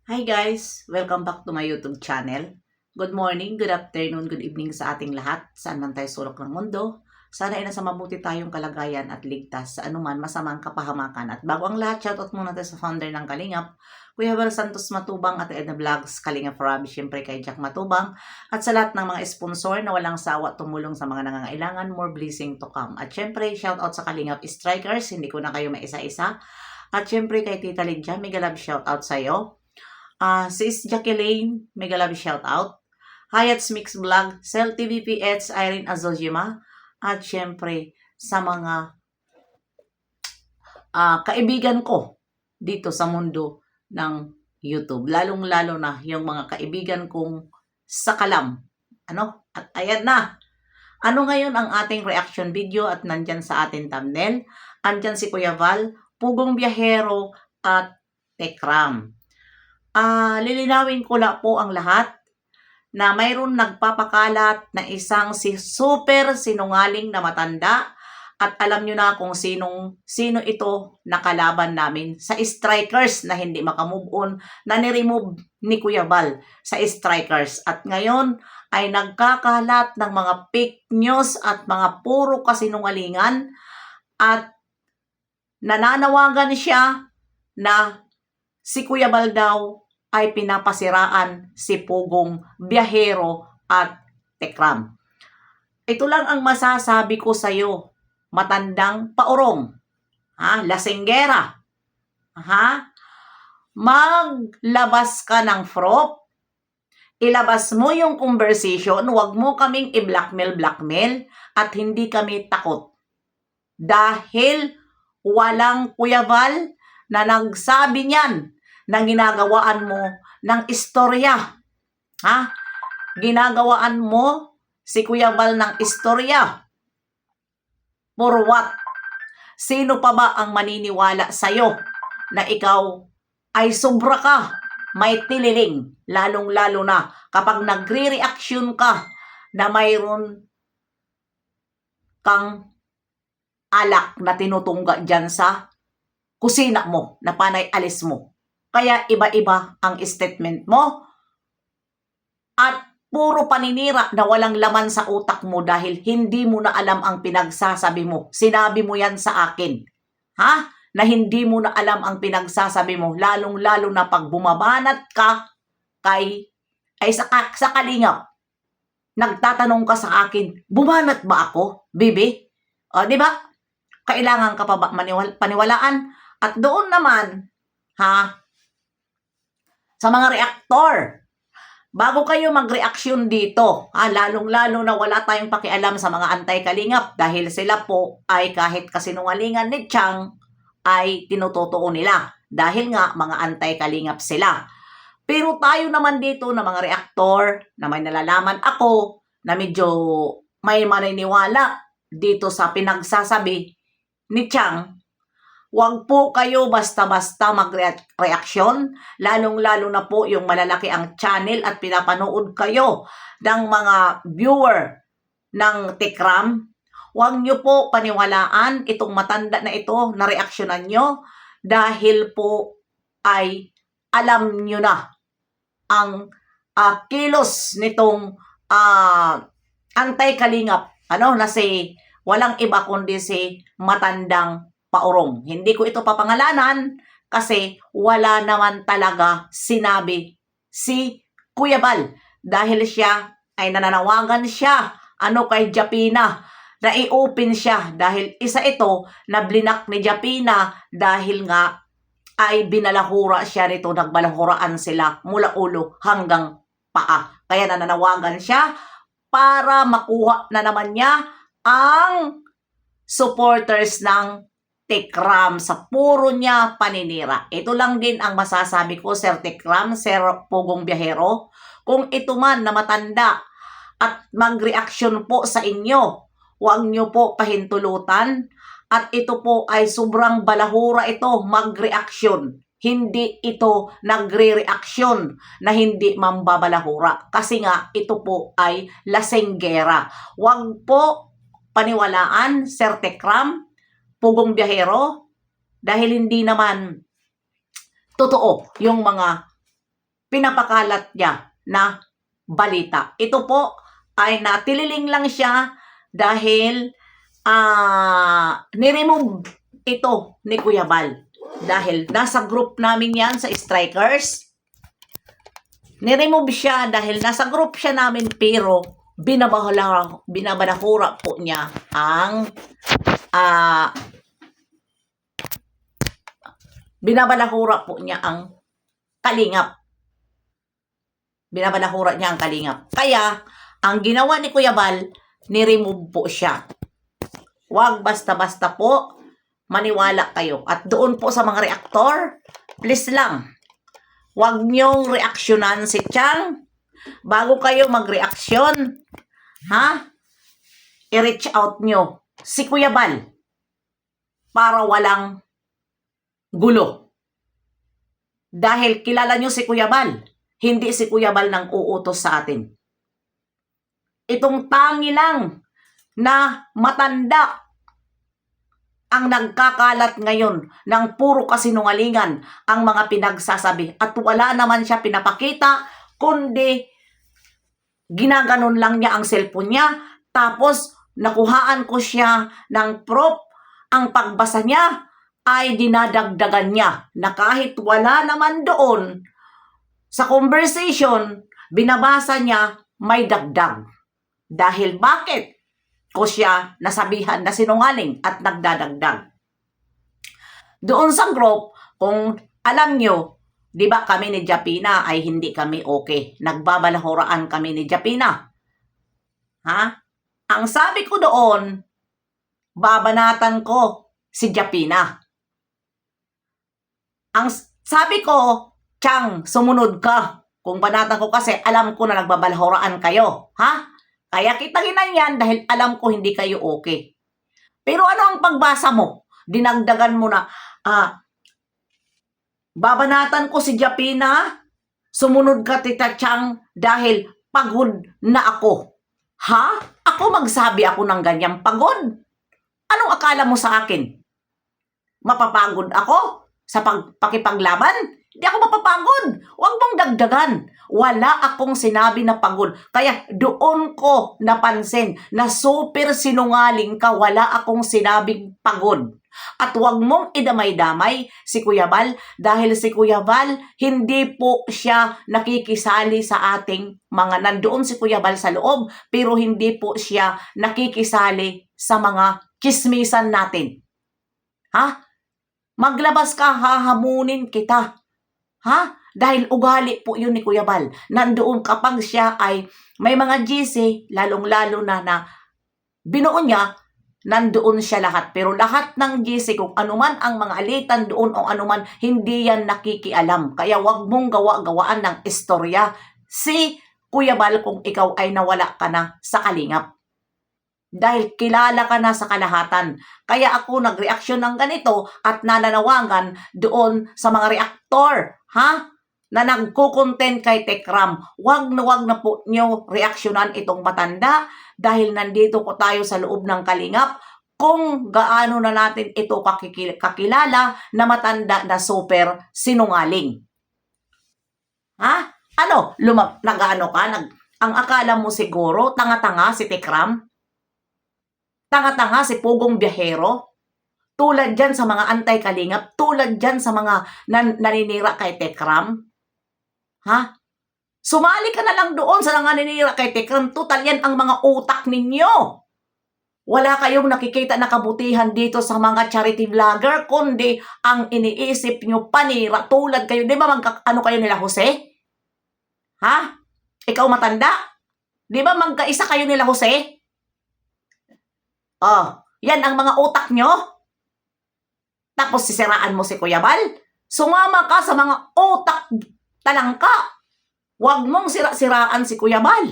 Hi guys! Welcome back to my YouTube channel. Good morning, good afternoon, good evening sa ating lahat. Saan man tayo sulok ng mundo. Sana ay nasa mabuti tayong kalagayan at ligtas sa anuman masamang kapahamakan. At bago ang lahat, shoutout muna tayo sa founder ng Kalingap, Kuya Val Santos Matubang at Edna Vlogs, Kalingap Rob, syempre kay Jack Matubang. At sa lahat ng mga sponsor na walang sawa tumulong sa mga nangangailangan, more blessing to come. At syempre, shoutout sa Kalingap Strikers, hindi ko na kayo maisa-isa. At syempre kay Tita Lydia, mega love shoutout sa'yo. Sis Jacqueline, mega love shout out. Hayat's Mix Vlog, Cell TVPH, Irene Azojima, at syempre sa mga kaibigan ko dito sa mundo ng YouTube. Lalong-lalo na yung mga kaibigan kong sa Kalam. At ayan na. Ano ngayon ang ating reaction video at nandyan sa ating thumbnail? Andyan si Kuya Val, Pugong Biyahero at Tekram. Lilinawin ko lang po ang lahat na mayroon nagpapakalat na isang super sinungaling na matanda at alam nyo na kung sino ito na kalaban namin sa strikers na hindi makamove on na ni-remove ni Kuya Val sa strikers. At ngayon ay nagkakalat ng mga fake news at mga puro kasinungalingan at nananawagan siya na si Kuya Val daw ay pinapasiraan si Pugong Biyahero at Tekram. Ito lang ang masasabi ko sa iyo, matandang paurong, lasinggera, maglabas ka ng proof, ilabas mo yung conversation, huwag mo kaming i-blackmail at hindi kami takot. Dahil walang Kuya Val na nagsabi niyan na ginagawaan mo ng istorya. Ginagawaan mo si Kuya Val ng istorya. For what? Sino pa ba ang maniniwala sa'yo na ikaw ay sobra ka, may tililing, lalong-lalo na kapag nagre-reaction ka na mayroon kang alak na tinutungga dyan sa kusina mo na panay alis mo. Kaya iba-iba ang statement mo at puro paninira na walang laman sa utak mo dahil hindi mo na alam ang pinagsasabi mo. Sinabi mo yan sa akin. Na hindi mo na alam ang pinagsasabi mo. Lalong-lalo na pag bumabanat ka sa Kalingap. Nagtatanong ka sa akin, bumanat ba ako, bibi? Di ba? Kailangan ka pa ba paniwalaan? At doon naman, sa mga reaktor, bago kayo mag-reaksyon dito, lalong-lalo na wala tayong pakialam sa mga anti-Kalingap dahil sila po ay kahit kasinungalingan ni Chang ay tinutotoo nila dahil nga mga anti-Kalingap sila. Pero tayo naman dito na mga reaktor na may nalalaman ako na medyo may maniniwala dito sa pinagsasabi ni Chang, huwag po kayo basta-basta mag-reaksyon, lalong-lalo na po yung malalaki ang channel at pinapanood kayo ng mga viewer ng Tekram. Huwag nyo po paniwalaan itong matanda na ito na reaksyonan nyo dahil po ay alam nyo na ang kilos nitong anti-Kalingap na si walang iba kundi si matandang paurong. Hindi ko ito papangalanan kasi wala naman talaga sinabi si Kuya Val dahil siya ay nananawagan siya kay Japina na i-open siya dahil isa ito na blinak ni Japina dahil nga ay binalahura siya nito, nagbalahuraan sila mula ulo hanggang paa. Kaya nananawagan siya para makuha na naman niya ang supporters ng Tekram sa puro niya paninira. Ito lang din ang masasabi ko, Sir Tekram, Sir Pugong Biyahero. Kung ito man na matanda at mag-reaction po sa inyo, huwag nyo po pahintulutan. At ito po ay sobrang balahura ito mag-reaction. Hindi ito nagre-reaction na hindi mambabalahura. Kasi nga ito po ay lasenggera. Huwag po paniwalaan, Sir Tekram, Pugong Biyahero, dahil hindi naman totoo yung mga pinapakalat niya na balita. Ito po ay natililing lang siya dahil niremove ito ni Kuya Bal. Dahil nasa group namin yan sa Strikers. Niremove siya dahil nasa group siya namin pero binabalahura po niya ang binabalahura po niya ang Kalingap. Binabalahura niya ang Kalingap. Kaya, ang ginawa ni Kuya Bal, niremove po siya. Huwag basta-basta po maniwala kayo. At doon po sa mga reaktor, please lang, huwag niyong reaksyonan si Chang. Bago kayo mag-reaksyon, i-reach out nyo si Kuya Bal para walang gulo. Dahil kilala nyo si Kuya Bal, hindi si Kuya Bal nang uutos sa atin. Itong tangi lang na matanda ang nagkakalat ngayon ng puro kasinungalingan ang mga pinagsasabi at wala naman siya pinapakita kundi ginaganon lang niya ang cellphone niya tapos nakuhaan ko siya ng proof. Ang pagbasa niya ay dinadagdagan niya na kahit wala naman doon sa conversation, binabasa niya may dagdag. Dahil bakit ko siya nasabihan na sinungaling at nagdadagdag? Doon sa group, kung alam nyo, di ba kami ni Japina ay hindi kami okay. Nagbabalahuraan kami ni Japina. Ang sabi ko doon, babanatan ko si Japina. Ang sabi ko, Chang, sumunod ka. Kung banatan ko kasi alam ko na nagbabalahuraan kayo. Kaya kita ginanyan dahil alam ko hindi kayo okay. Pero ano ang pagbasa mo? Dinagdagan mo na, babanatan ko si Japina, sumunod ka Tita Chang dahil pagod na ako. Ako magsabi ako ng ganyang pagod? Anong akala mo sa akin? Mapapagod ako sa pakipaglaban? Hindi ako mapapagod. Huwag mong dagdagan. Wala akong sinabi na pagod. Kaya doon ko napansin na super sinungaling ka. Wala akong sinabing pagod. At huwag mong idamay-damay si Kuya Bal dahil si Kuya Bal hindi po siya nakikisali sa ating mga nandoon si Kuya Bal sa loob pero hindi po siya nakikisali sa mga kismisan natin. Maglabas ka, hahamunin kita. Dahil ugali po yun ni Kuya Bal. Nandoon kapag siya ay may mga GC, lalong-lalo na binuo niya, nandoon siya lahat. Pero lahat ng GC, kung anuman ang mga alitan doon o anuman, hindi yan nakikialam. Kaya wag mong gawa-gawaan ng istorya si Kuya Bal kung ikaw ay nawala ka na sa Kalingap. Dahil kilala ka na sa kalahatan. Kaya ako nag-reaksyon ng ganito at nananawagan doon sa mga reaktor, na nagko-content kay Tekram. Wag na po nyo reaksyonan itong matanda dahil nandito ko tayo sa loob ng Kalingap kung gaano na natin ito kakilala na matanda na super sinungaling. Nag-ano ka? Ang akala mo siguro, tanga-tanga si Tekram? Tanga-tanga si Pugong Biyahero? Tulad dyan sa mga anti-Kalingap? Tulad dyan sa mga naninira kay Tekram? Sumali ka na lang doon sa naninira kay Tekram. Total yan ang mga utak ninyo. Wala kayong nakikita na kabutihan dito sa mga charity vlogger, kundi ang iniisip nyo panira. Tulad kayo, di ba ano kayo nila Jose? Ikaw matanda? Di ba magkaisa kayo nila Jose? Yan ang mga utak nyo. Tapos sisiraan mo si Kuya Bal. Sumama ka sa mga utak talangka. Huwag mong siraan si Kuya Bal.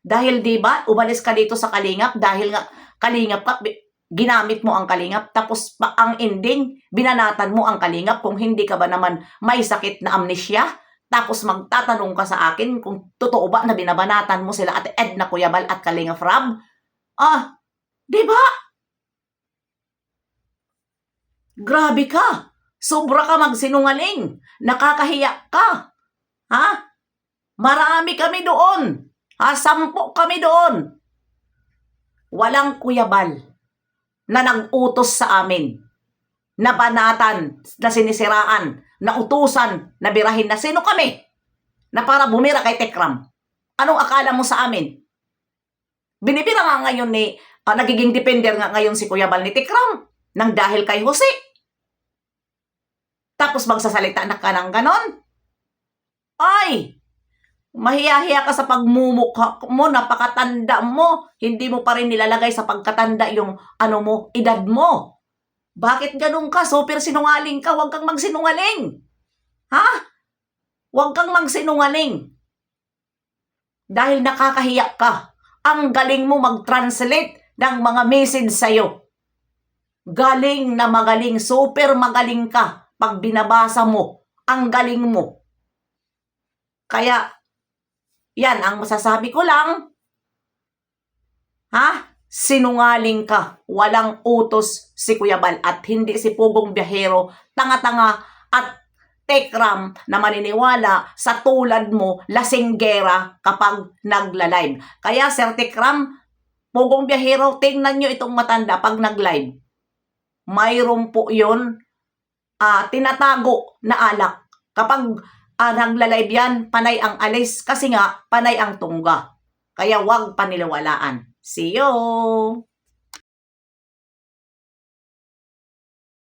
Dahil di ba, umalis ka dito sa Kalingap dahil nga Kalingap ka, ginamit mo ang Kalingap. Tapos ang ending, binanatan mo ang Kalingap kung hindi ka ba naman may sakit na amnesia. Tapos magtatanong ka sa akin kung totoo ba na binabanatan mo sila at Edna Kuya Bal at Kalingap Rab. Diba? Grabe ka. Sobra ka magsinungaling. Nakakahiya ka. Marami kami doon. 10 kami doon. Walang kuyabal na nag-utos sa amin, na banatan, na sinisiraan, na utusan, na birahin na sino kami na para bumira kay Tekram. Anong akala mo sa amin? Binibira nga ngayon ni, nagiging defender nga ngayon si Kuya Bal ni Tekram nang dahil kay Jose. Tapos magsasalita na ka ng ganon? Ay! Mahiya-hiya ka sa pagmumukha mo, napakatanda mo. Hindi mo pa rin nilalagay sa pagkatanda yung edad mo. Bakit ganun ka? Super sinungaling ka. Huwag kang magsinungaling. Ha? Huwag kang magsinungaling. Dahil nakakahiya ka. Ang galing mo mag-translate ng mga message sa'yo. Galing na magaling. Super magaling ka. Pag binabasa mo, ang galing mo. Kaya, yan ang masasabi ko lang. Ha? Sinungaling ka. Walang utos si Kuya Bal at hindi si Pugong Biyahero, tanga-tanga at Tekram na maniniwala sa tulad mo, lasinggera kapag nagla-live. Kaya Sir Tekram, Pugong Biyahero, tingnan nyo itong matanda pag nag-live. Mayroon po yun, tinatago na alak. Kapag nagla-live yan, panay ang alis kasi nga panay ang tungga. Kaya wag paniniwalaan. See you!